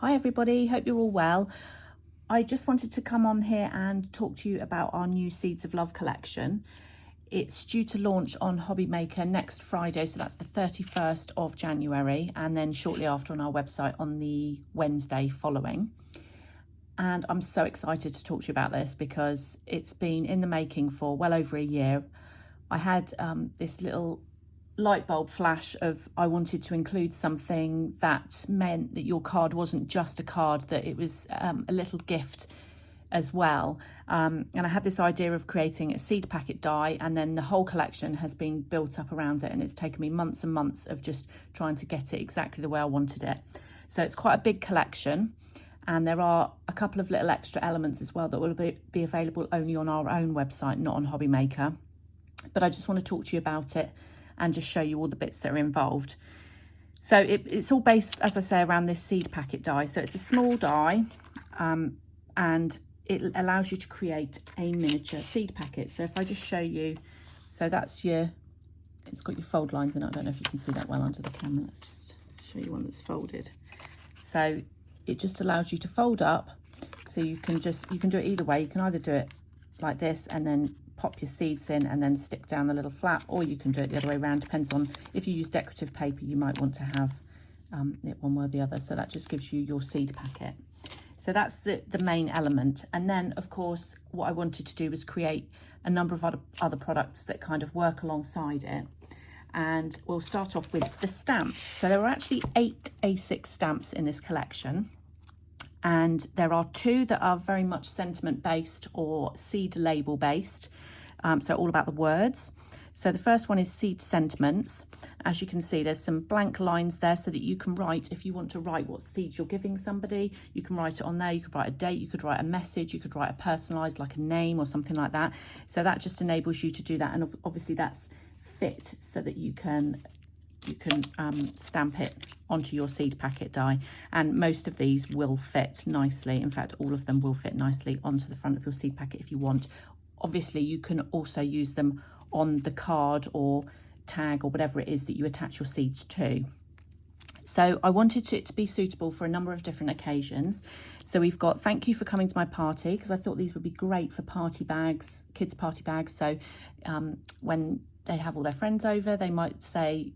Hi everybody, hope you're all well. I just wanted to come on here and talk to you about our new Seeds of Love collection. It's due to launch on HobbyMaker next Friday, so that's the 31st of January, and then shortly after on our website on the Wednesday following. And I'm so excited to talk to you about this because it's been in the making for well over a year. I had this little light bulb flash of I wanted to include something that meant that your card wasn't just a card, that it was a little gift as well. And I had this idea of creating a seed packet die, and then the whole collection has been built up around it, and it's taken me months and months of just trying to get it exactly the way I wanted it. So it's quite a big collection, and there are a couple of little extra elements as well that will be available only on our own website, not on HobbyMaker. But I just want to talk to you about it and just show you all the bits that are involved. So it's all based, as I say, around this seed packet die. So it's a small die, and it allows you to create a miniature seed packet. So if I just show you, so that's it's got your fold lines in it. I don't know if you can see that well under the camera. Let's just show you one that's folded. So it just allows you to fold up. So you can do it either way. You can either do it like this and then pop your seeds in and then stick down the little flap, or you can do it the other way around. Depends on, if you use decorative paper, you might want to have it one way or the other. So that just gives you your seed packet. So that's the main element. And then of course what I wanted to do was create a number of other products that kind of work alongside it. And we'll start off with the stamps. So there are actually 8 A6 stamps in this collection. And there are 2 that are very much sentiment based or seed label based. So all about the words. So the first one is seed sentiments. As you can see, there's some blank lines there so that you can write, if you want to write what seeds you're giving somebody, you can write it on there. You could write a date, you could write a message, you could write a personalized, like a name or something like that. So that just enables you to do that. And obviously that's fit so that you can stamp it onto your seed packet die, and most of these will fit nicely. In fact, all of them will fit nicely onto the front of your seed packet if you want. Obviously you can also use them on the card or tag or whatever it is that you attach your seeds to. So I wanted it to be suitable for a number of different occasions. So we've got thank you for coming to my party, because I thought these would be great for party bags, kids party bags. So when they have all their friends over, they might say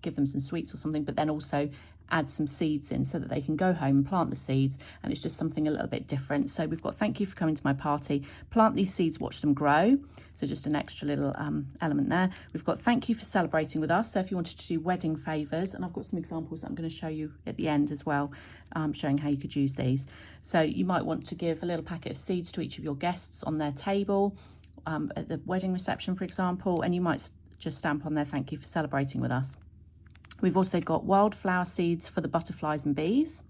give them some sweets or something, but then also add some seeds in so that they can go home and plant the seeds, and it's just something a little bit different. So we've got thank you for coming to my party, plant these seeds, watch them grow. So just an extra little element there. We've got thank you for celebrating with us. So if you wanted to do wedding favours, and I've got some examples that I'm going to show you at the end as well, showing how you could use these. So you might want to give a little packet of seeds to each of your guests on their table at the wedding reception, for example, and you might just stamp on there thank you for celebrating with us. We've also got wildflower seeds for the butterflies and bees.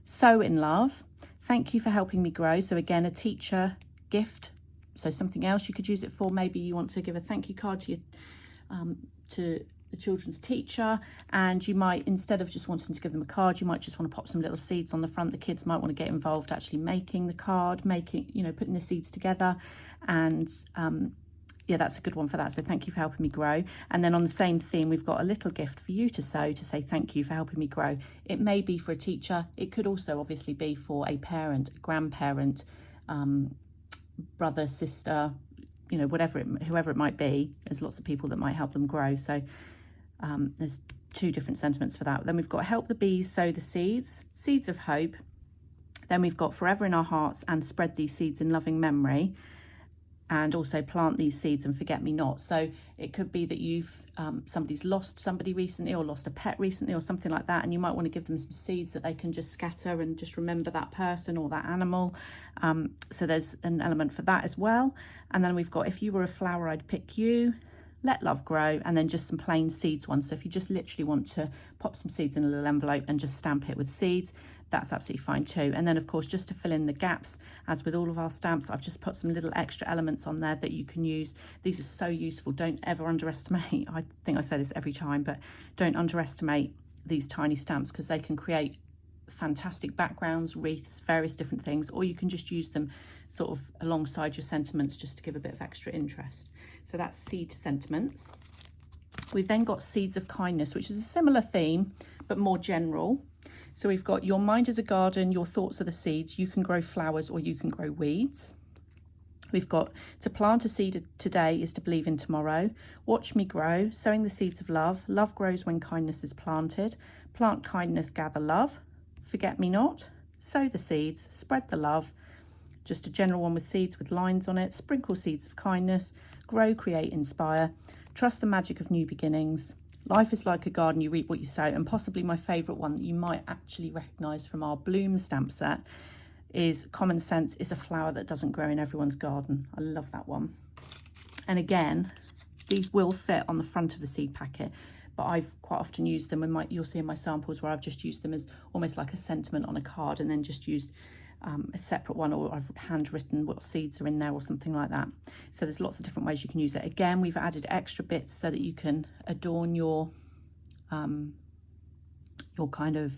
So in love, thank you for helping me grow. So again, a teacher gift. So something else you could use it for. Maybe you want to give a thank you card to the children's teacher, and you might, instead of just wanting to give them a card, you might just want to pop some little seeds on the front. The kids might want to get involved actually making the card, putting the seeds together, and yeah, that's a good one for that. So thank you for helping me grow. And then on the same theme, we've got a little gift for you to sew to say thank you for helping me grow. It may be for a teacher. It could also obviously be for a parent, a grandparent, brother, sister, whoever it might be. There's lots of people that might help them grow. So there's 2 different sentiments for that. Then we've got help the bees sow the seeds, seeds of hope. Then we've got forever in our hearts and spread these seeds in loving memory. And also plant these seeds and forget me not. So it could be that you've somebody's lost somebody recently, or lost a pet recently, or something like that, and you might want to give them some seeds that they can just scatter and just remember that person or that animal. So there's an element for that as well. And then we've got if you were a flower I'd pick you, let love grow, and then just some plain seeds ones. So if you just literally want to pop some seeds in a little envelope and just stamp it with seeds, that's absolutely fine too. And then of course, just to fill in the gaps, as with all of our stamps, I've just put some little extra elements on there that you can use. These are so useful. Don't ever underestimate, I think I say this every time, but don't underestimate these tiny stamps, because they can create fantastic backgrounds, wreaths, various different things, or you can just use them sort of alongside your sentiments just to give a bit of extra interest. So that's seed sentiments. We've then got seeds of kindness, which is a similar theme but more general. So we've got your mind is a garden, your thoughts are the seeds. You can grow flowers or you can grow weeds. We've got to plant a seed today is to believe in tomorrow. Watch me grow, sowing the seeds of love. Love grows when kindness is planted. Plant kindness, gather love. Forget me not, sow the seeds, spread the love. Just a general one with seeds with lines on it. Sprinkle seeds of kindness. Grow, create, inspire. Trust the magic of new beginnings. Life is like a garden, you reap what you sow. And possibly my favourite one that you might actually recognise from our Bloom stamp set is Common Sense is a flower that doesn't grow in everyone's garden. I love that one. And again, these will fit on the front of the seed packet, but I've quite often used them, and you'll see in my samples where I've just used them as almost like a sentiment on a card, and then just used a separate one, or I've handwritten what seeds are in there or something like that. So there's lots of different ways you can use it. Again, we've added extra bits so that you can adorn your kind of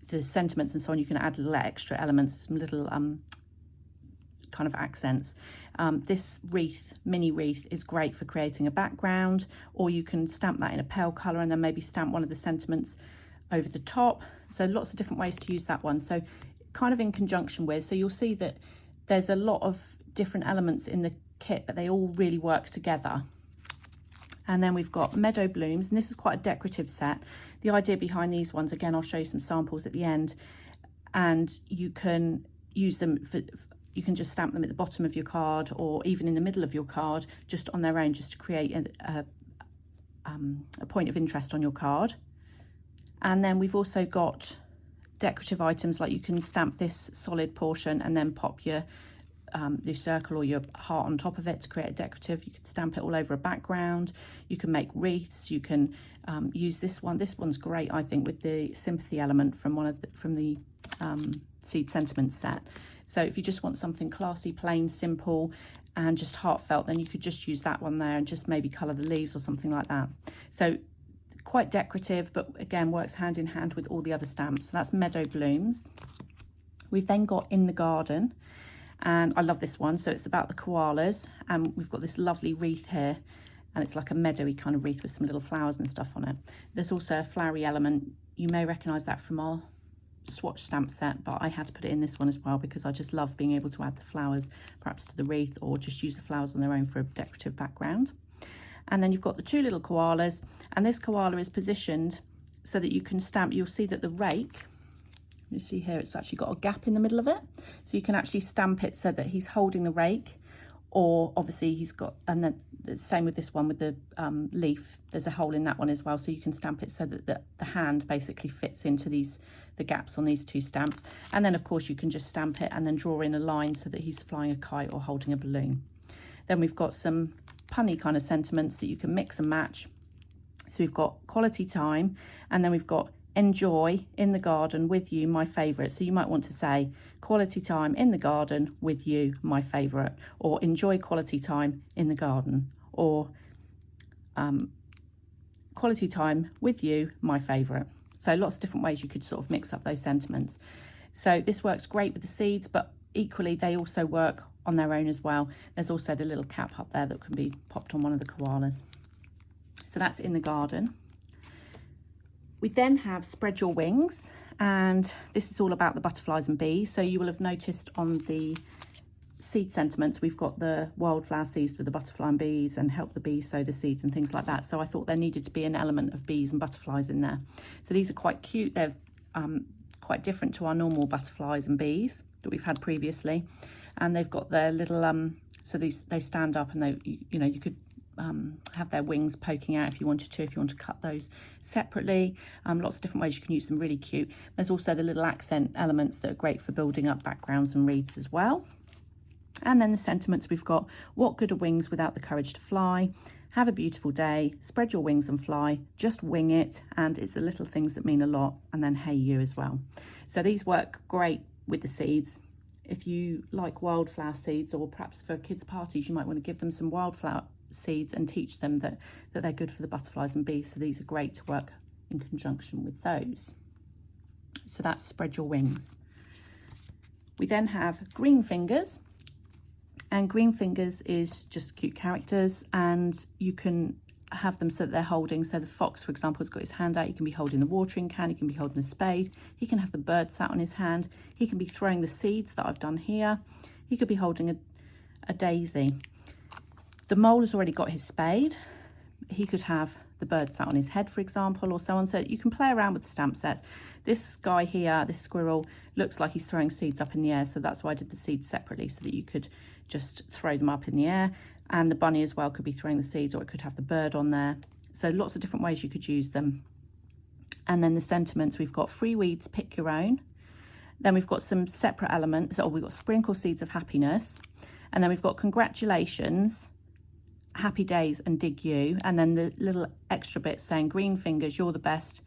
the sentiments and so on. You can add little extra elements, some little kind of accents. This wreath, mini wreath, is great for creating a background, or you can stamp that in a pale colour and then maybe stamp one of the sentiments over the top. So lots of different ways to use that one. So kind of in conjunction with, so you'll see that there's a lot of different elements in the kit, but they all really work together. And then we've got meadow blooms, and this is quite a decorative set. The idea behind these ones, again, I'll show you some samples at the end, and you can use them for, you can just stamp them at the bottom of your card or even in the middle of your card, just on their own, just to create a point of interest on your card. And then we've also got decorative items, like you can stamp this solid portion and then pop your circle or your heart on top of it to create a decorative. You can stamp it all over a background. You can make wreaths. You can use this one. This one's great, I think, with the sympathy element from the seed sentiment set. So if you just want something classy, plain, simple, and just heartfelt, then you could just use that one there and just maybe colour the leaves or something like that. So quite decorative, but again works hand in hand with all the other stamps. So that's meadow blooms. We've then got in the garden, and I love this one. So it's about the koalas, and we've got this lovely wreath here, and it's like a meadowy kind of wreath with some little flowers and stuff on it. There's also a flowery element. You may recognise that from our swatch stamp set, but I had to put it in this one as well because I just love being able to add the flowers perhaps to the wreath, or just use the flowers on their own for a decorative background. And then you've got the two little koalas, and this koala is positioned so that you can stamp. You'll see that the rake, you see here, it's actually got a gap in the middle of it, so you can actually stamp it so that he's holding the rake, or obviously he's got, and then the same with this one with the leaf, there's a hole in that one as well, so you can stamp it so that the hand basically fits into the gaps on these two stamps. And then of course you can just stamp it and then draw in a line so that he's flying a kite or holding a balloon. Then we've got some punny kind of sentiments that you can mix and match. So we've got quality time, and then we've got enjoy in the garden with you, my favourite. So you might want to say quality time in the garden with you, my favourite, or enjoy quality time in the garden, or quality time with you, my favourite. So lots of different ways you could sort of mix up those sentiments. So this works great with the seeds, but equally they also work on their own as well. There's also the little cap up there that can be popped on one of the koalas. So that's in the garden. We then have spread your wings, and this is all about the butterflies and bees. So you will have noticed on the seed sentiments we've got the wildflower seeds for the butterfly and bees, and help the bees sow the seeds and things like that. So I thought there needed to be an element of bees and butterflies in there. So these are quite cute. They're quite different to our normal butterflies and bees that we've had previously, and they've got their little so they stand up, and they, you know, you could have their wings poking out if you wanted to, if you want to cut those separately. Lots of different ways you can use them, really cute. There's also the little accent elements that are great for building up backgrounds and wreaths as well. And then the sentiments, we've got what good are wings without the courage to fly, have a beautiful day, spread your wings and fly, just wing it, and it's the little things that mean a lot, and then hey you as well. So these work great with the seeds. If you like wildflower seeds, or perhaps for kids' parties, you might want to give them some wildflower seeds and teach them that they're good for the butterflies and bees. So these are great to work in conjunction with those. So that's spread your wings. We then have green fingers, and green fingers is just cute characters, and you can have them so that they're holding. So the fox, for example, has got his hand out. He can be holding the watering can. He can be holding the spade. He can have the bird sat on his hand. He can be throwing the seeds that I've done here. He could be holding a daisy. The mole has already got his spade. He could have the bird sat on his head, for example, or so on. So you can play around with the stamp sets. This guy here, this squirrel, looks like he's throwing seeds up in the air. So that's why I did the seeds separately, so that you could just throw them up in the air. And the bunny as well could be throwing the seeds, or it could have the bird on there. So lots of different ways you could use them. And then the sentiments, we've got free weeds, pick your own. Then we've got some separate elements. So we've got sprinkle seeds of happiness. And then we've got congratulations, happy days, and dig you. And then the little extra bit saying green fingers, you're the best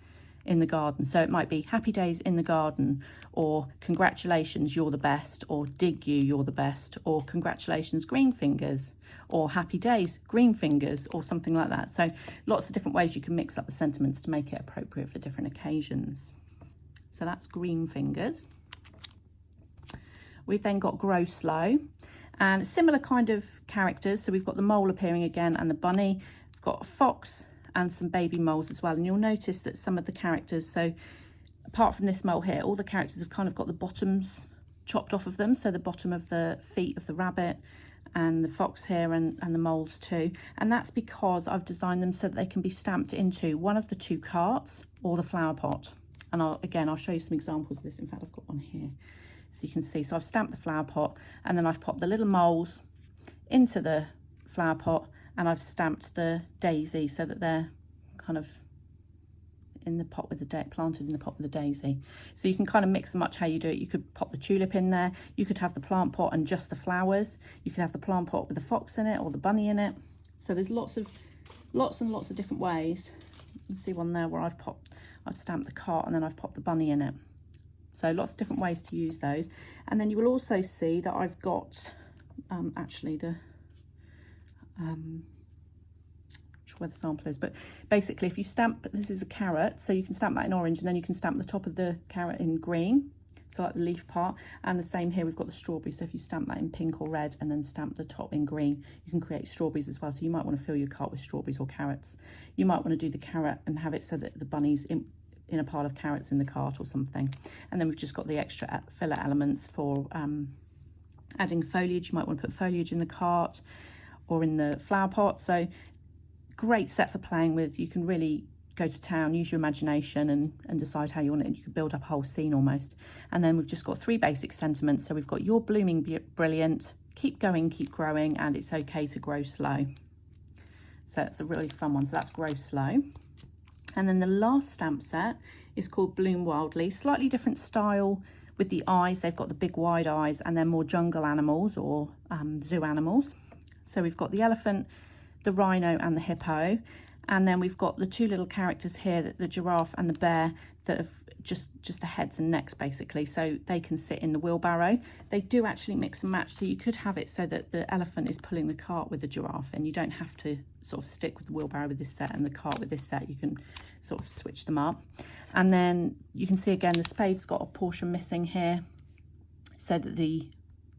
in the garden. So it might be happy days in the garden, or congratulations, you're the best, or dig you, you're the best, or congratulations, green fingers, or happy days, green fingers, or something like that. So lots of different ways you can mix up the sentiments to make it appropriate for different occasions. So that's green fingers. We've then got grow slow, and similar kind of characters. So we've got the mole appearing again and the bunny. We've got a fox and some baby moles as well. And you'll notice that some of the characters, so apart from this mole here, all the characters have kind of got the bottoms chopped off of them. So the bottom of the feet of the rabbit and the fox here, and the moles too. And that's because I've designed them so that they can be stamped into one of the two carts or the flower pot. And I'll show you some examples of this. In fact, I've got one here so you can see. So I've stamped the flower pot, and then I've popped the little moles into the flower pot, and I've stamped the daisy so that they're kind of in the pot with the planted in the pot with the daisy. So you can kind of mix and match how you do it. You could pop the tulip in there. You could have the plant pot and just the flowers. You could have the plant pot with the fox in it or the bunny in it. So there's lots and lots of different ways. You can see one there where I've stamped the cart and then I've popped the bunny in it. So lots of different ways to use those. And then you will also see that I've got actually the where the sample is, but basically if you stamp, this is a carrot, so you can stamp that in orange, and then you can stamp the top of the carrot in green, so like the leaf part. And the same here, we've got the strawberry, so if you stamp that in pink or red and then stamp the top in green, you can create strawberries as well. So you might want to fill your cart with strawberries or carrots. You might want to do the carrot and have it so that the bunny's in a pile of carrots in the cart or something. And then we've just got the extra filler elements for adding foliage. You might want to put foliage in the cart or in the flower pot. So great set for playing with. You can really go to town, use your imagination and decide how you want it. You could build up a whole scene almost. And then we've just got 3 basic sentiments. So we've got you're blooming brilliant, keep going, keep growing, and it's okay to grow slow. So it's a really fun one. So that's grow slow. And then the last stamp set is called Bloom Wildly. Slightly different style with the eyes. They've got the big wide eyes, and they're more jungle animals or zoo animals. So we've got the elephant, the rhino and the hippo, and then we've got the 2 little characters here, the giraffe and the bear, that have just the heads and necks basically, so they can sit in the wheelbarrow. They do actually mix and match, so you could have it so that the elephant is pulling the cart with the giraffe, and you don't have to sort of stick with the wheelbarrow with this set and the cart with this set. You can sort of switch them up. And then you can see again the spade's got a portion missing here so that the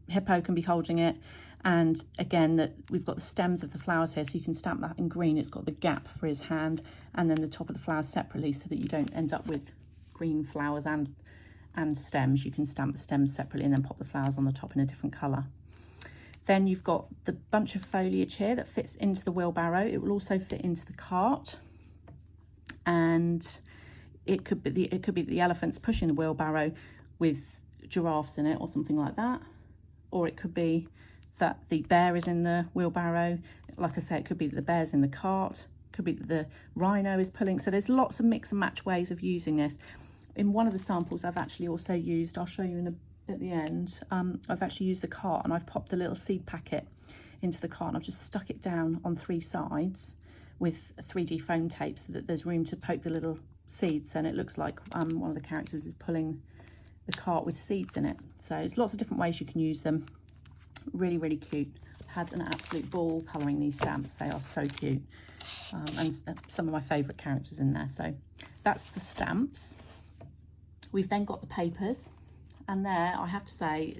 hippo can be holding it. And again, that we've got the stems of the flowers here, so you can stamp that in green. It's got the gap for his hand, and then the top of the flowers separately, so that you don't end up with green flowers and stems. You can stamp the stems separately and then pop the flowers on the top in a different colour. Then you've got the bunch of foliage here that fits into the wheelbarrow. It will also fit into the cart, and it could be the elephants pushing the wheelbarrow with giraffes in it or something like that, or it could be that the bear is in the wheelbarrow. Like I say, it could be that the bear's in the cart, could be that the rhino is pulling. So there's lots of mix and match ways of using this. In one of the samples I've actually also used, I'll show you at the end, I've actually used the cart, and I've popped the little seed packet into the cart, and I've just stuck it down on 3 sides with 3D foam tape so that there's room to poke the little seeds, and it looks like one of the characters is pulling the cart with seeds in it. So there's lots of different ways you can use them. Really, really cute. Had an absolute ball colouring these stamps. They are so cute, and some of my favourite characters in there. So that's the stamps. We've then got the papers, and there I have to say,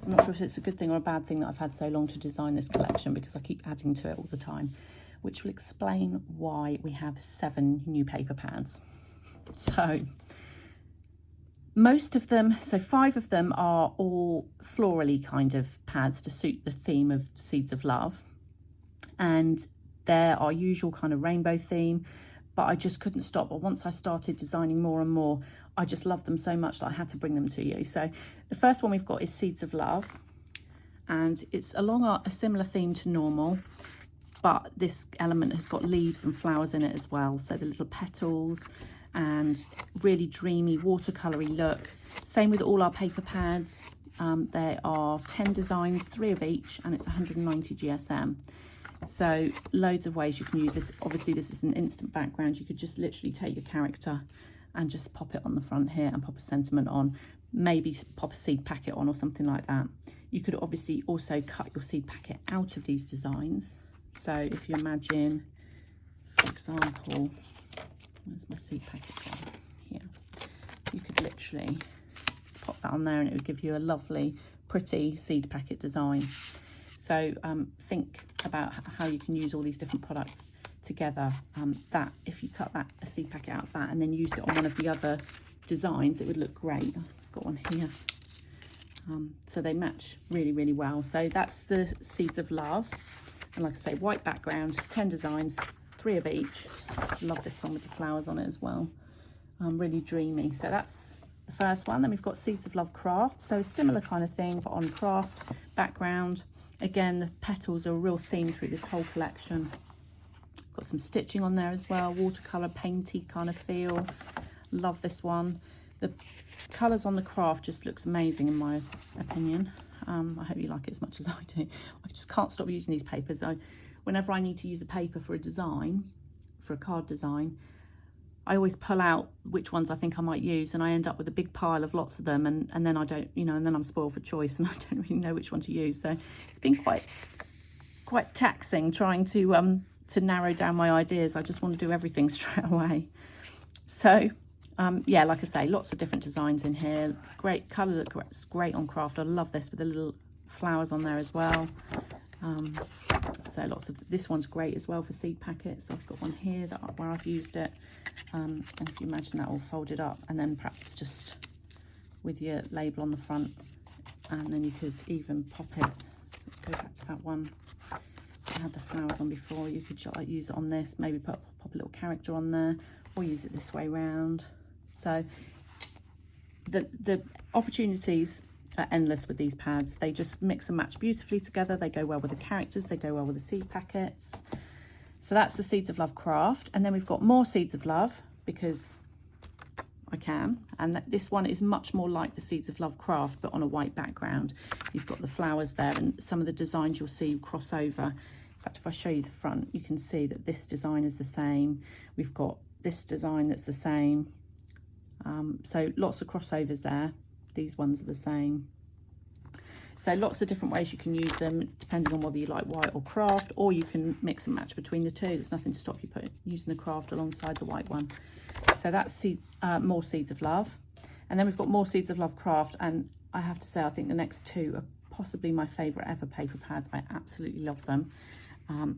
I'm not sure if it's a good thing or a bad thing that I've had so long to design this collection, because I keep adding to it all the time. which will explain why we have 7 new paper pads. So most of them, so 5 of them are all florally kind of pads to suit the theme of Seeds of Love. And they're our usual kind of rainbow theme, but I just couldn't stop. But once I started designing more and more, I just loved them so much that I had to bring them to you. So the first one we've got is Seeds of Love, and it's along a similar theme to normal, but this element has got leaves and flowers in it as well. So the little petals and really dreamy watercolory look. Same with all our paper pads. There are 10 designs, 3 of each, and it's 190 GSM. So loads of ways you can use this. Obviously this is an instant background. You could just literally take your character and just pop it on the front here and pop a sentiment on, maybe pop a seed packet on or something like that. You could obviously also cut your seed packet out of these designs. So if you imagine, for example, where's my seed packet gone? Here. You could literally just pop that on there and it would give you a lovely, pretty seed packet design. So think about how you can use all these different products together. That if you cut a seed packet out of that and then used it on one of the other designs, it would look great. I've got one here. So they match really, really well. So that's the Seeds of Love. And like I say, white background, 10 designs, 3 of each. Love this one with the flowers on it as well. Really dreamy. So that's the first one. Then we've got Seeds of Love Craft. So similar kind of thing, but on craft background. Again, the petals are a real theme through this whole collection. Got some stitching on there as well, watercolour, painty kind of feel. Love this one. The colours on the craft just looks amazing in my opinion. I hope you like it as much as I do. I just can't stop using these papers. Whenever I need to use a paper for a design, for a card design, I always pull out which ones I think I might use, and I end up with a big pile of lots of them, and then I don't, and then I'm spoiled for choice and I don't really know which one to use. So it's been quite taxing trying to narrow down my ideas. I just want to do everything straight away. So yeah, like I say, lots of different designs in here. Great colour, looks great on craft. I love this with the little flowers on there as well. So lots of, this one's great as well for seed packets. I've got one here where I've used it. And if you imagine that all folded up, and then perhaps just with your label on the front, and then you could even pop it. Let's go back to that one I had the flowers on before. You could like use it on this, maybe pop a little character on there, or use it this way round. So the opportunities are endless with these pads. They just mix and match beautifully together. They go well with the characters, they go well with the seed packets. So that's the Seeds of Love Craft. And then we've got more Seeds of Love because I can. And this one is much more like the Seeds of Love Craft, but on a white background. You've got the flowers there, and some of the designs you'll see cross over. In fact, if I show you the front, you can see that this design is the same. We've got this design that's the same. So lots of crossovers there. These ones are the same. So lots of different ways you can use them, depending on whether you like white or craft, or you can mix and match between the two. There's nothing to stop you using the craft alongside the white one. So that's more Seeds of Love. And then we've got more Seeds of Love Craft. And I have to say, I think the next two are possibly my favourite ever paper pads. I absolutely love them.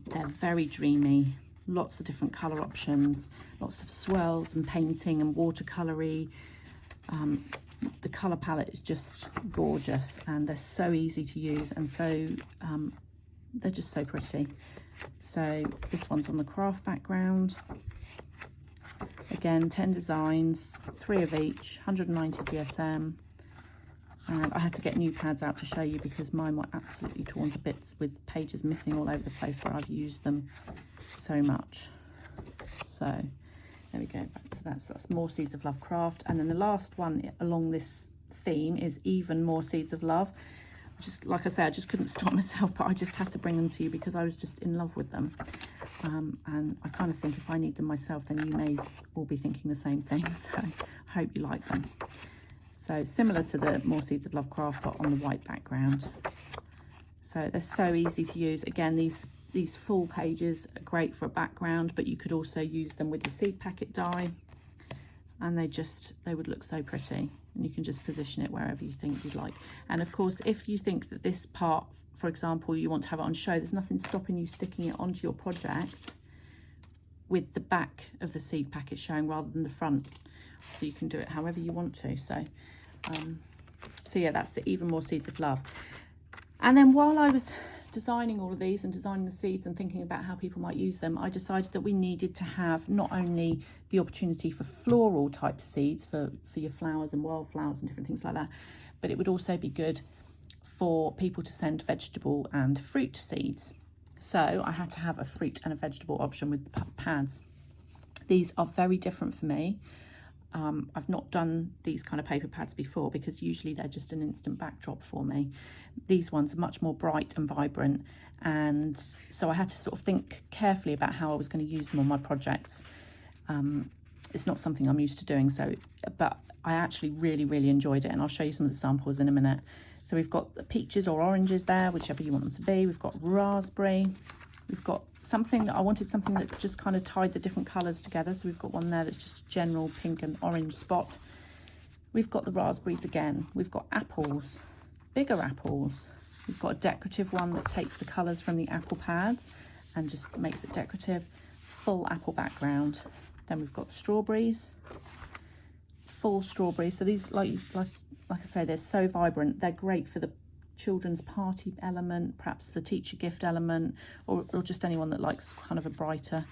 They're very dreamy, lots of different colour options, lots of swirls and painting and watercolory. The colour palette is just gorgeous, and they're so easy to use, and so they're just so pretty. So this one's on the craft background. Again, 10 designs, 3 of each, 190 GSM. And I had to get new pads out to show you because mine were absolutely torn to bits with pages missing all over the place where I've used them so much. So there we go, back to that. So that's more Seeds of Love Craft. And then the last one along this theme is even more Seeds of Love. Just like I say, I just couldn't stop myself, but I just had to bring them to you because I was just in love with them. And I kind of think if I need them myself, then you may all be thinking the same thing. So I hope you like them. So similar to the more Seeds of Love Craft, but on the white background. So they're so easy to use. Again, these full pages are great for a background, but you could also use them with your seed packet die, and they would look so pretty, and you can just position it wherever you think you'd like. And of course, if you think that this part for example, you want to have it on show, there's nothing stopping you sticking it onto your project with the back of the seed packet showing rather than the front. So you can do it however you want to. So yeah, that's the Even More Seeds of Love. And then while I was designing all of these and designing the seeds and thinking about how people might use them, I decided that we needed to have not only the opportunity for floral type seeds for your flowers and wildflowers and different things like that, but it would also be good for people to send vegetable and fruit seeds. So I had to have a fruit and a vegetable option with the pads. These are very different for me. I've not done these kind of paper pads before because usually they're just an instant backdrop for me. These ones are much more bright and vibrant, and so I had to sort of think carefully about how I was going to use them on my projects. It's not something I'm used to doing, but I actually really enjoyed it, and I'll show you some of the samples in a minute. So we've got the peaches or oranges there, whichever you want them to be. We've got raspberry. We've got I wanted something that just kind of tied the different colours together. So we've got one there that's just a general pink and orange spot. We've got the raspberries again. We've got apples, bigger apples. We've got a decorative one that takes the colours from the apple pads and just makes it decorative. Full apple background. Then we've got strawberries, full strawberries. So these, like I say, they're so vibrant. They're great for the children's party element, perhaps the teacher gift element, or just anyone that likes kind of a brighter,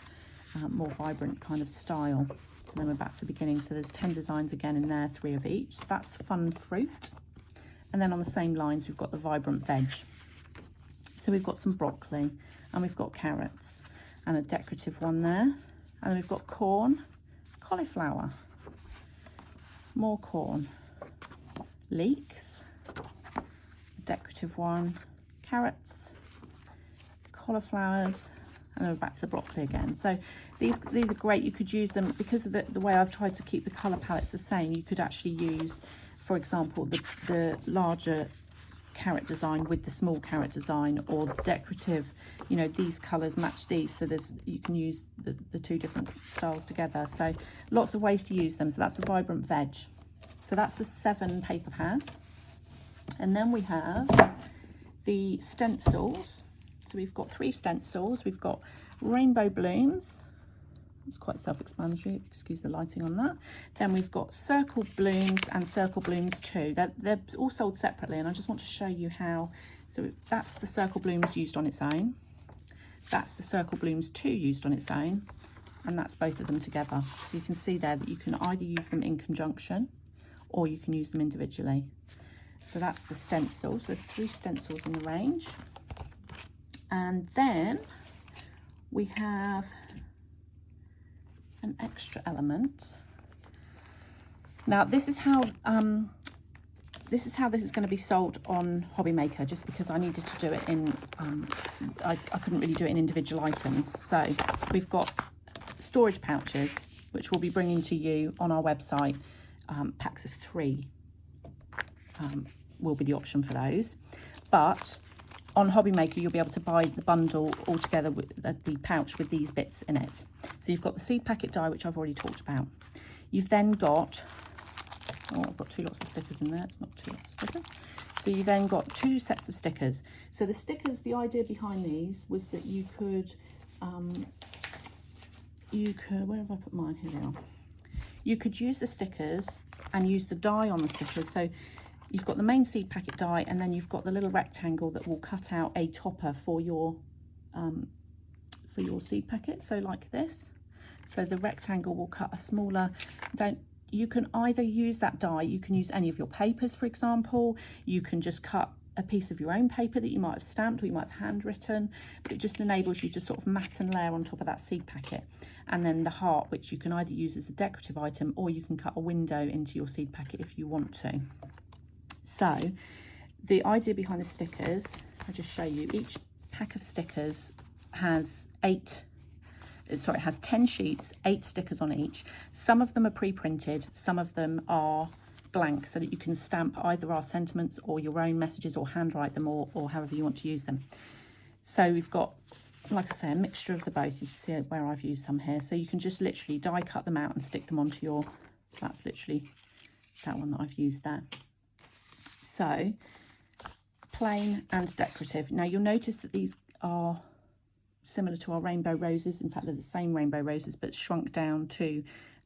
more vibrant kind of style. So then we're back to the beginning. So there's 10 designs again in there, 3 of each. So that's fun fruit. And then on the same lines, we've got the vibrant veg. So we've got some broccoli and we've got carrots and a decorative one there. And then we've got corn, cauliflower, more corn, leeks, decorative one, carrots, cauliflowers, and then we're back to the broccoli again. So these are great. You could use them because of the way I've tried to keep the colour palettes the same. You could actually use, for example, the larger carrot design with the small carrot design, or decorative, you know, these colours match these, so you can use the two different styles together. So lots of ways to use them. So that's the vibrant veg. So that's the 7 paper pads. And then we have the stencils. So we've got 3 stencils. We've got rainbow blooms. It's quite self-explanatory, excuse the lighting on that. Then we've got circle blooms and circle blooms 2. They're all sold separately, and I just want to show you how. So that's the circle blooms used on its own. That's the circle blooms 2 used on its own. And that's both of them together. So you can see there that you can either use them in conjunction or you can use them individually. So that's the stencil. So there's 3 stencils in the range. And then we have an extra element. Now this is how this is going to be sold on HobbyMaker, just because I needed to do it in I couldn't really do it in individual items. So we've got storage pouches, which we'll be bringing to you on our website. Packs of 3 will be the option for those, but on HobbyMaker you'll be able to buy the bundle all together with the pouch with these bits in it. So you've got the seed packet die, which I've already talked about. You've then got, I've got 2 lots of stickers in there. It's not 2 lots of stickers. So you then got 2 sets of stickers. So the stickers, the idea behind these was that you could where have I put mine? Here they are. You could use the stickers and use the die on the stickers. So you've got the main seed packet die, and then you've got the little rectangle that will cut out a topper for your seed packet. So like this. So the rectangle will cut a smaller. You can either use that die, you can use any of your papers, for example. You can just cut a piece of your own paper that you might have stamped or you might have handwritten, but it just enables you to sort of mat and layer on top of that seed packet. And then the heart, which you can either use as a decorative item, or you can cut a window into your seed packet if you want to. So the idea behind the stickers, I'll just show you. Each pack of stickers has 10 sheets, 8 stickers on each. Some of them are pre-printed, some of them are blank, so that you can stamp either our sentiments or your own messages, or handwrite them, or however you want to use them. So we've got, like I say, a mixture of the both. You can see where I've used some here. So you can just literally die cut them out and stick them onto your, so that's literally that one that I've used there. So plain and decorative. Now you'll notice that these are similar to our rainbow roses. In fact, they're the same rainbow roses, but shrunk down to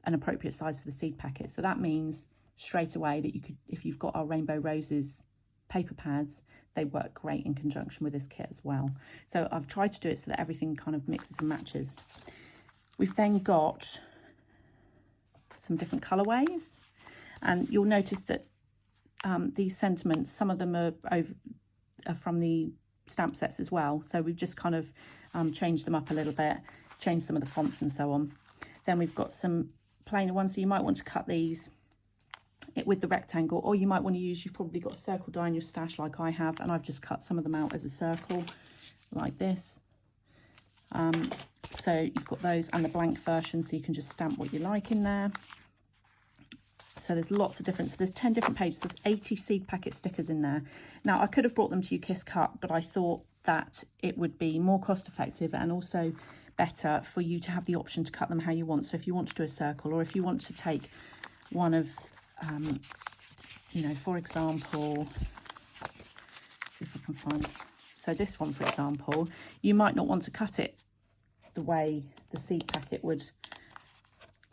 an appropriate size for the seed packet. So that means straight away that you could, if you've got our rainbow roses paper pads, they work great in conjunction with this kit as well. So I've tried to do it so that everything kind of mixes and matches. We've then got some different colourways, and you'll notice that these sentiments, some of them are from the stamp sets as well. So we've just kind of changed them up a little bit, changed some of the fonts and so on. Then we've got some plainer ones, so you might want to cut these with the rectangle, or you might want to use, you've probably got a circle die in your stash like I have, and I've just cut some of them out as a circle like this. So you've got those and the blank version, so you can just stamp what you like in there. So there's lots of different, so there's 10 different pages, there's 80 seed packet stickers in there. Now I could have brought them to you kiss cut, but I thought that it would be more cost effective and also better for you to have the option to cut them how you want. So if you want to do a circle, or if you want to take one of, you know, for example, let's see if I can find, so this one, for example, you might not want to cut it the way the seed packet would,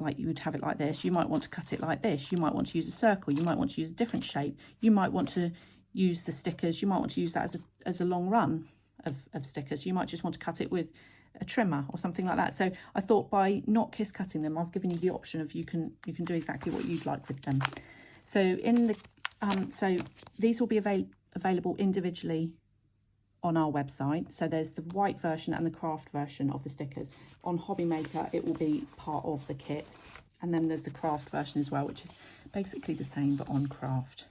like you would have it like this. You might want to cut it like this. You might want to use a circle. You might want to use a different shape. You might want to use the stickers. You might want to use that as a long run of stickers. You might just want to cut it with a trimmer or something like that. So I thought by not kiss cutting them, I've given you the option of you can do exactly what you'd like with them. So in the so these will be available individually on our website. So there's the white version and the craft version of the stickers. On HobbyMaker, it will be part of the kit. And then there's the craft version as well, which is basically the same, but on craft.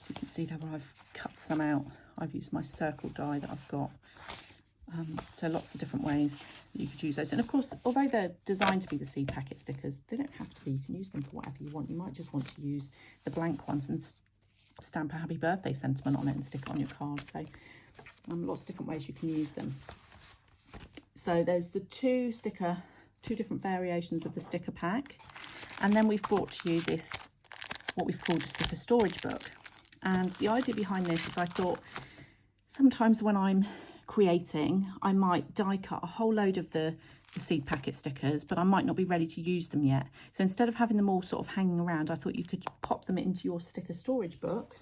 You can see there where I've cut some out. I've used my circle die that I've got. So lots of different ways that you could use those. And of course, although they're designed to be the seed packet stickers, they don't have to be. You can use them for whatever you want. You might just want to use the blank ones and stamp a happy birthday sentiment on it and stick it on your card. So lots of different ways you can use them. So there's the two different variations of the sticker pack. And then we've brought to you this, what we've called a sticker storage book. And the idea behind this is I thought sometimes when I'm creating, I might die cut a whole load of the seed packet stickers, but I might not be ready to use them yet. So instead of having them all sort of hanging around, I thought you could pop them into your sticker storage book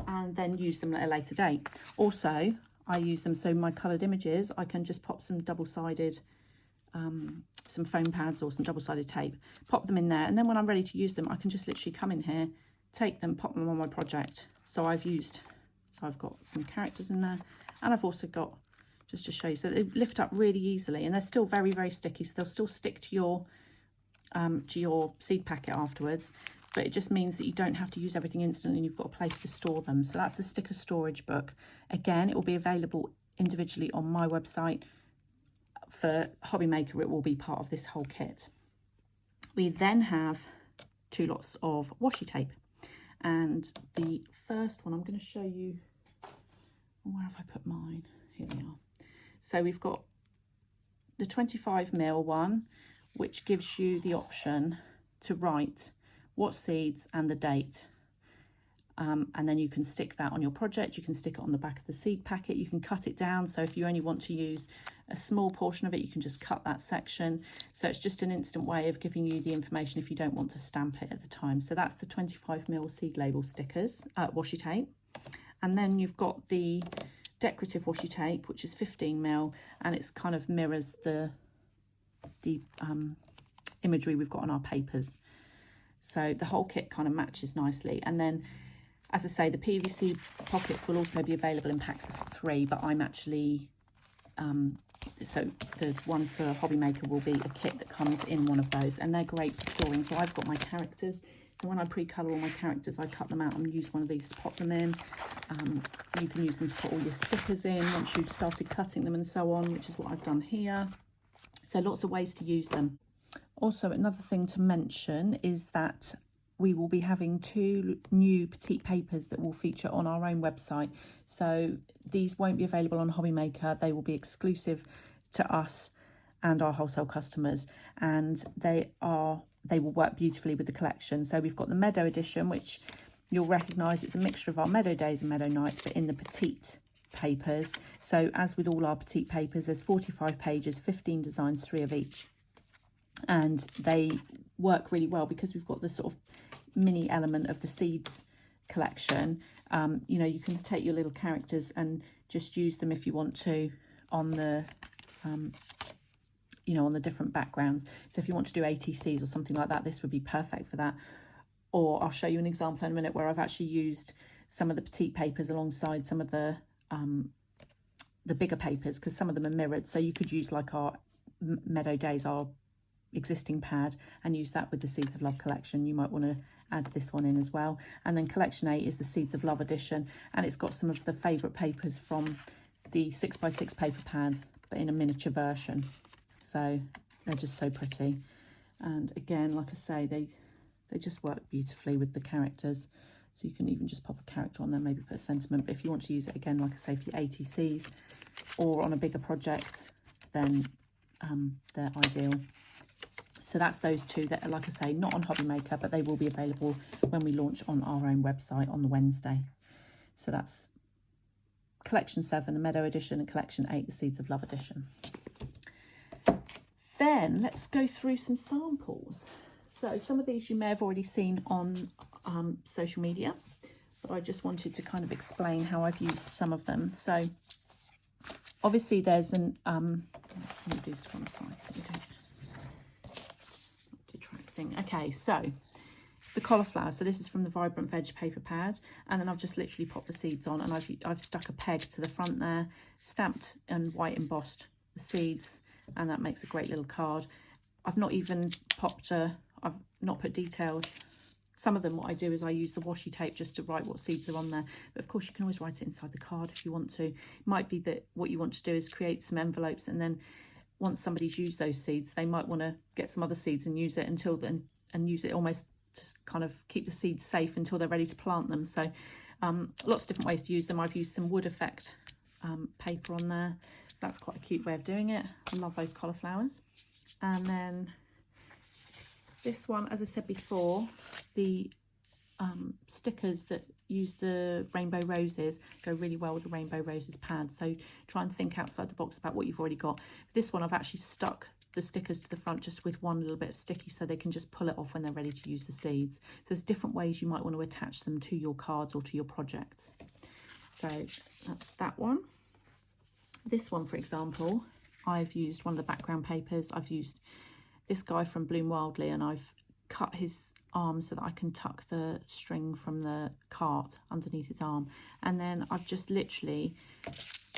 and then use them at a later date. Also, I use them, so my coloured images, I can just pop some double-sided, some foam pads or some double-sided tape, pop them in there, and then when I'm ready to use them, I can just literally come in here, take them, pop them on my project. So I've got some characters in there, and I've also got, just to show you, so they lift up really easily, and they're still very, very sticky, so they'll still stick to your seed packet afterwards. But it just means that you don't have to use everything instantly and you've got a place to store them. So that's the sticker storage book. Again, it will be available individually on my website. For HobbyMaker, it will be part of this whole kit. We then have 2 lots of washi tape. And the first one, I'm going to show you, where have I put mine? Here we are. So we've got the 25mm one, which gives you the option to write what seeds and the date, and then you can stick that on your project. You can stick it on the back of the seed packet. You can cut it down, so if you only want to use a small portion of it, you can just cut that section. So it's just an instant way of giving you the information if you don't want to stamp it at the time. So that's the 25mm seed label stickers, washi tape. And then you've got the decorative washi tape, which is 15mm, and it's kind of mirrors the imagery we've got on our papers. So the whole kit kind of matches nicely. And then, as I say, the PVC pockets will also be available in packs of 3, but I'm actually, so the one for HobbyMaker will be a kit that comes in one of those, and they're great for storing. So I've got my characters. So when I pre-colour all my characters, I cut them out and use one of these to pop them in. You can use them to put all your stickers in once you've started cutting them and so on, which is what I've done here. So lots of ways to use them. Also, another thing to mention is that we will be having 2 new petite papers that will feature on our own website. So these won't be available on HobbyMaker. They will be exclusive to us and our wholesale customers, and they will work beautifully with the collection. So we've got the Meadow edition, which you'll recognise it's a mixture of our Meadow Days and Meadow Nights, but in the petite papers. So as with all our petite papers, there's 45 pages, 15 designs, 3 of each. And they work really well because we've got this sort of mini element of the seeds collection. You know, you can take your little characters and just use them if you want to on the you know, on the different backgrounds. So if you want to do ATCs or something like that, this would be perfect for that. Or I'll show you an example in a minute where I've actually used some of the petite papers alongside some of the bigger papers, because some of them are mirrored. So you could use like our Meadow Days, our existing pad, and use that with the Seeds of Love collection. You might want to add this one in as well. And then collection 8 is the Seeds of Love edition, and it's got some of the favourite papers from the 6x6 paper pads, but in a miniature version. So they're just so pretty. And again, like I say, they just work beautifully with the characters. So you can even just pop a character on there, maybe put a sentiment. But if you want to use it again, like I say, for your ATCs or on a bigger project, then they're ideal. So that's those two that are, like I say, not on HobbyMaker, but they will be available when we launch on our own website on the Wednesday. So that's Collection 7, the Meadow edition, and Collection 8, the Seeds of Love edition. Then let's go through some samples. So some of these you may have already seen on social media, but I just wanted to kind of explain how I've used some of them. So obviously there's an, let's move these to one side so we don't detracting. Okay, so the cauliflower. So this is from the Vibrant Veg paper pad, and then I've just literally popped the seeds on, and I've stuck a peg to the front there, stamped and white embossed the seeds, and that makes a great little card. I've not even popped I've not put details. Some of them, what I do is I use the washi tape just to write what seeds are on there. But of course, you can always write it inside the card if you want to. It might be that what you want to do is create some envelopes, and then once somebody's used those seeds, they might want to get some other seeds and use it until then, and use it almost to kind of keep the seeds safe until they're ready to plant them. So lots of different ways to use them. I've used some wood effect paper on there. So that's quite a cute way of doing it. I love those cauliflowers. And then this one, as I said before, the stickers that use the rainbow roses go really well with the rainbow roses pad. So try and think outside the box about what you've already got. This one, I've actually stuck the stickers to the front just with one little bit of sticky, so they can just pull it off when they're ready to use the seeds. So there's different ways you might want to attach them to your cards or to your projects. So that's that one. This one, for example, I've used one of the background papers. I've used this guy from Bloom Wildly, and I've cut his arm so that I can tuck the string from the cart underneath his arm. And then I've just literally,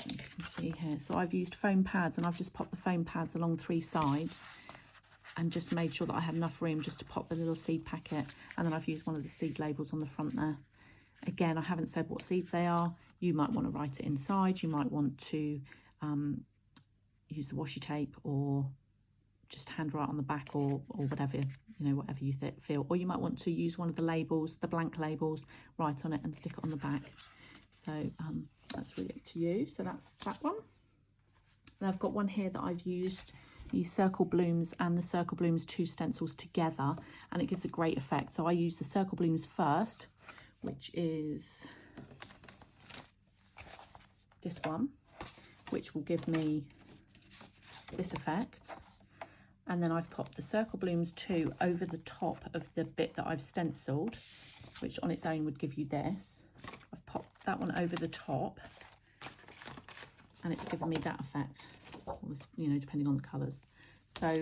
you can see here, so I've used foam pads, and I've just popped the foam pads along 3 sides and just made sure that I had enough room just to pop the little seed packet. And then I've used one of the seed labels on the front there. Again, I haven't said what seeds they are. You might want to write it inside. You might want to use the washi tape, or just handwrite on the back, or whatever, you know, whatever you feel. Or you might want to use one of the labels, the blank labels, write on it and stick it on the back. So that's really up to you. So that's that one. Then I've got one here that I've used the Circle Blooms and the Circle Blooms 2 stencils together, and it gives a great effect. So I use the Circle Blooms first, which is this one, which will give me this effect. And then I've popped the Circle Blooms 2 over the top of the bit that I've stenciled, which on its own would give you this. I've popped that one over the top, and it's given me that effect, you know, depending on the colours. So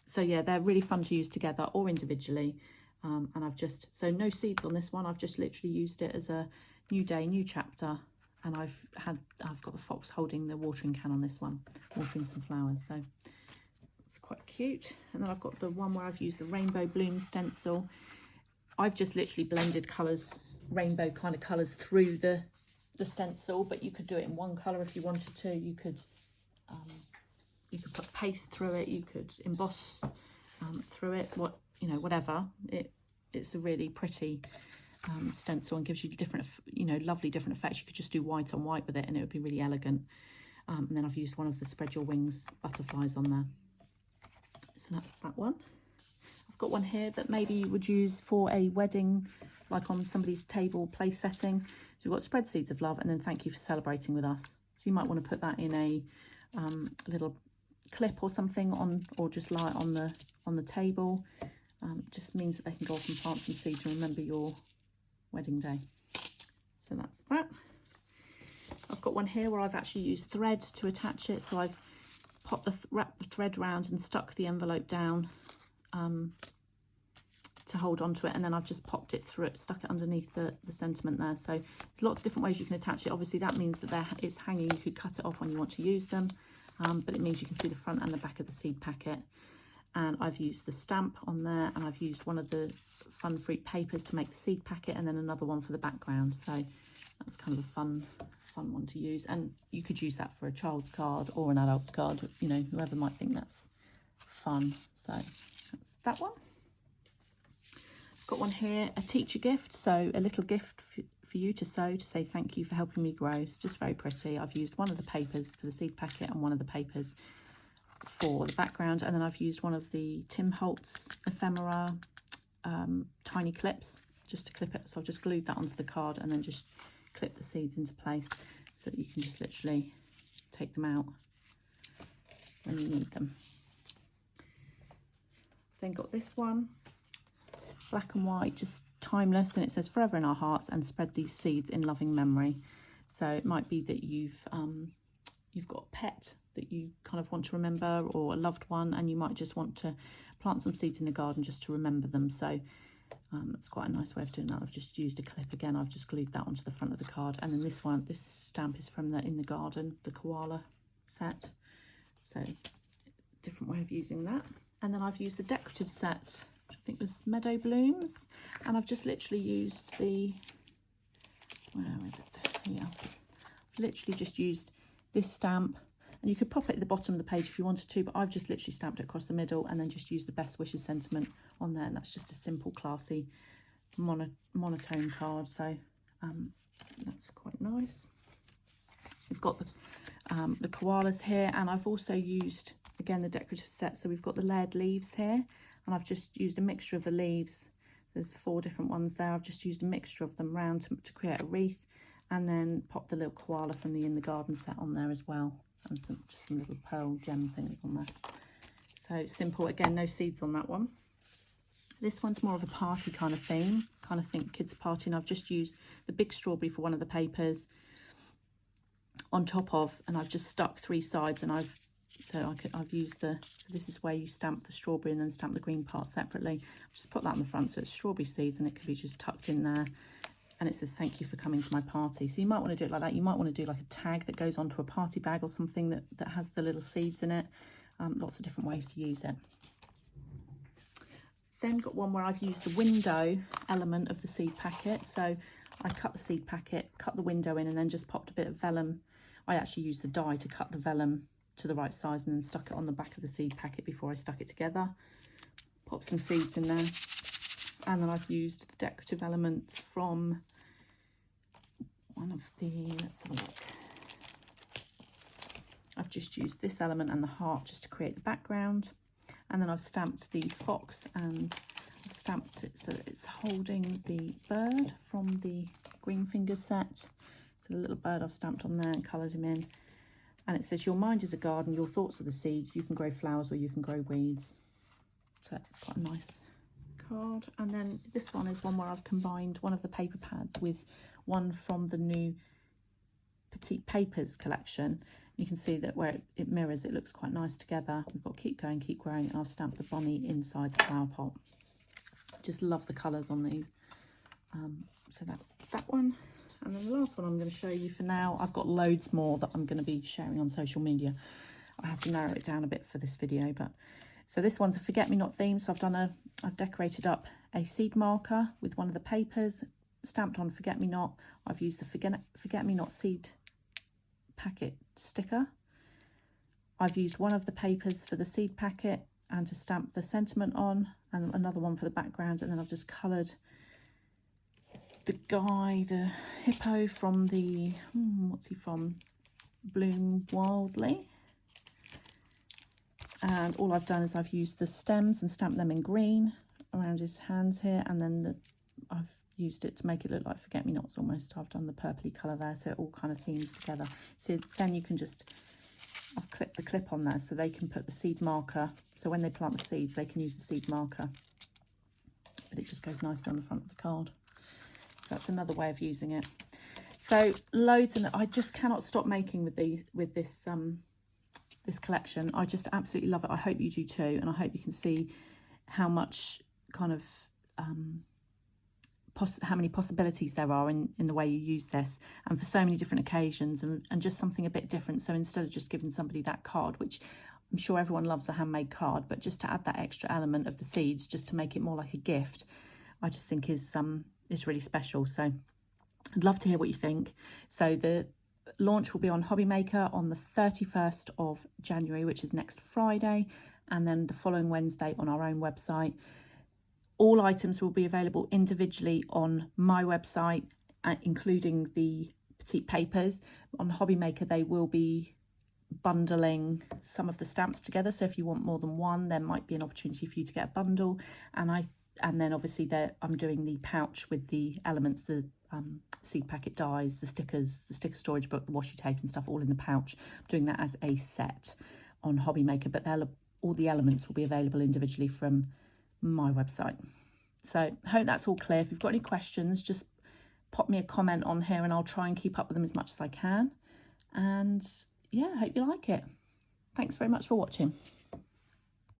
so yeah, they're really fun to use together or individually. And I've just, so no seeds on this one. I've just literally used it as a new day, new chapter. And I've got the fox holding the watering can on this one, watering some flowers. So it's quite cute. And then I've got the one where I've used the Rainbow Bloom stencil. I've just literally blended colours, rainbow kind of colours through the stencil, but you could do it in one colour if you wanted to. You could put paste through it, you could emboss through it, whatever. It's a really pretty stencil, and gives you different, lovely different effects. You could just do white on white with it, and it would be really elegant. And then I've used one of the Spread Your Wings butterflies on there. So that's that one. I've got one here that maybe you would use for a wedding like on somebody's table place setting. So we've got spread seeds of love and then thank you for celebrating with us. So you might want to put that in a little clip or something on, or just lie on the table. Just means that they can go off and plant some seeds and remember your wedding day. So that's that. I've got one here where I've actually used thread to attach it. So I've popped wrapped the thread round and stuck the envelope down to hold onto it, and then I've just popped it through it, stuck it underneath the sentiment there. So there's lots of different ways you can attach it. Obviously that means that it's hanging. You could cut it off when you want to use them, but it means you can see the front and the back of the seed packet. And I've used the stamp on there, and I've used one of the fun fruit papers to make the seed packet, and then another one for the background. So that's kind of a fun one to use, and you could use that for a child's card or an adult's card, you know, whoever might think that's fun. So that's that one. Got one here, a teacher gift, so a little gift for you to sew to say thank you for helping me grow. It's just very pretty. I've used one of the papers for the seed packet and one of the papers for the background, and then I've used one of the Tim Holtz ephemera tiny clips just to clip it. So I've just glued that onto the card and then just clip the seeds into place so that you can just literally take them out when you need them. Then got this one, black and white, just timeless, and it says forever in our hearts and spread these seeds in loving memory. So it might be that you've got a pet that you kind of want to remember, or a loved one, and you might just want to plant some seeds in the garden just to remember them. So it's quite a nice way of doing that. I've just used a clip again. I've just glued that onto the front of the card. And then this stamp is from the In the Garden, the koala set. So different way of using that. And then I've used the decorative set, which I think was Meadow Blooms, and I've just literally used the, where is it? Yeah, I've literally just used this stamp, and you could pop it at the bottom of the page if you wanted to, but I've just literally stamped it across the middle and then just used the best wishes sentiment on there, and that's just a simple, classy, monotone card. So that's quite nice. We've got the koalas here, and I've also used again the decorative set. So we've got the layered leaves here, and I've just used a mixture of the leaves. There's 4 different ones there. I've just used a mixture of them round to create a wreath, and then pop the little koala from the In the Garden set on there as well, and just some little pearl gem things on there. So simple. Again, no seeds on that one. This one's more of a party kind of theme, kind of think kids party, and I've just used the big strawberry for one of the papers on top of, and I've just stuck 3 sides, and I've used so this is where you stamp the strawberry and then stamp the green part separately. I've just put that on the front, so it's strawberry seeds, and it could be just tucked in there, and it says thank you for coming to my party. So you might want to do it like that. You might want to do like a tag that goes onto a party bag or something that has the little seeds in it. Lots of different ways to use it. Then got one where I've used the window element of the seed packet. So I cut the seed packet, cut the window in, and then just popped a bit of vellum. I actually used the die to cut the vellum to the right size, and then stuck it on the back of the seed packet before I stuck it together. Pop some seeds in there, and then I've used the decorative elements from one of the, let's have a look. I've just used this element and the heart just to create the background, and then I've stamped the fox, and I've stamped it so that it's holding the bird from the Green Fingers set. So the little bird I've stamped on there and coloured him in. And it says, your mind is a garden, your thoughts are the seeds. You can grow flowers or you can grow weeds. So it's quite a nice card. And then this one is one where I've combined one of the paper pads with one from the new Petite Papers collection. You can see that where it mirrors, it looks quite nice together. We've got keep going, keep growing, and I've stamped the bunny inside the flower pot. Just love the colours on these. So that's that one. And then the last one I'm going to show you for now. I've got loads more that I'm going to be sharing on social media. I have to narrow it down a bit for this video, but so this one's a forget-me-not theme. So I've decorated up a seed marker with one of the papers stamped on forget-me-not. I've used the forget-me-not seed packet sticker. I've used one of the papers for the seed packet and to stamp the sentiment on, and another one for the background, and then I've just coloured the hippo from the, what's he from? Bloom Wildly. And all I've done is I've used the stems and stamped them in green around his hands here, and then I've used it to make it look like forget-me-nots almost. I've done the purpley colour there, so it all kind of themes together. So then you can just, I've clipped the clip on there so they can put the seed marker. So when they plant the seeds, they can use the seed marker. But it just goes nicely on the front of the card. That's another way of using it. So loads, and I just cannot stop making with this collection. I just absolutely love it. I hope you do too, and I hope you can see how much kind of how many possibilities there are in the way you use this, and for so many different occasions, and just something a bit different. So instead of just giving somebody that card, which I'm sure everyone loves a handmade card, but just to add that extra element of the seeds, just to make it more like a gift, I just think is really special. So I'd love to hear what you think. So the launch will be on HobbyMaker on the 31st of January, which is next Friday, and then the following Wednesday on our own website. All items will be available individually on my website, including the petite papers. On HobbyMaker, they will be bundling some of the stamps together. So if you want more than one, there might be an opportunity for you to get a bundle. And then obviously I'm doing the pouch with the elements, the seed packet dies, the stickers, the sticker storage book, the washi tape and stuff, all in the pouch. I'm doing that as a set on HobbyMaker, but all the elements will be available individually from my website. So I hope that's all clear. If you've got any questions, just pop me a comment on here and I'll try and keep up with them as much as I can. And yeah, I hope you like it. Thanks very much for watching.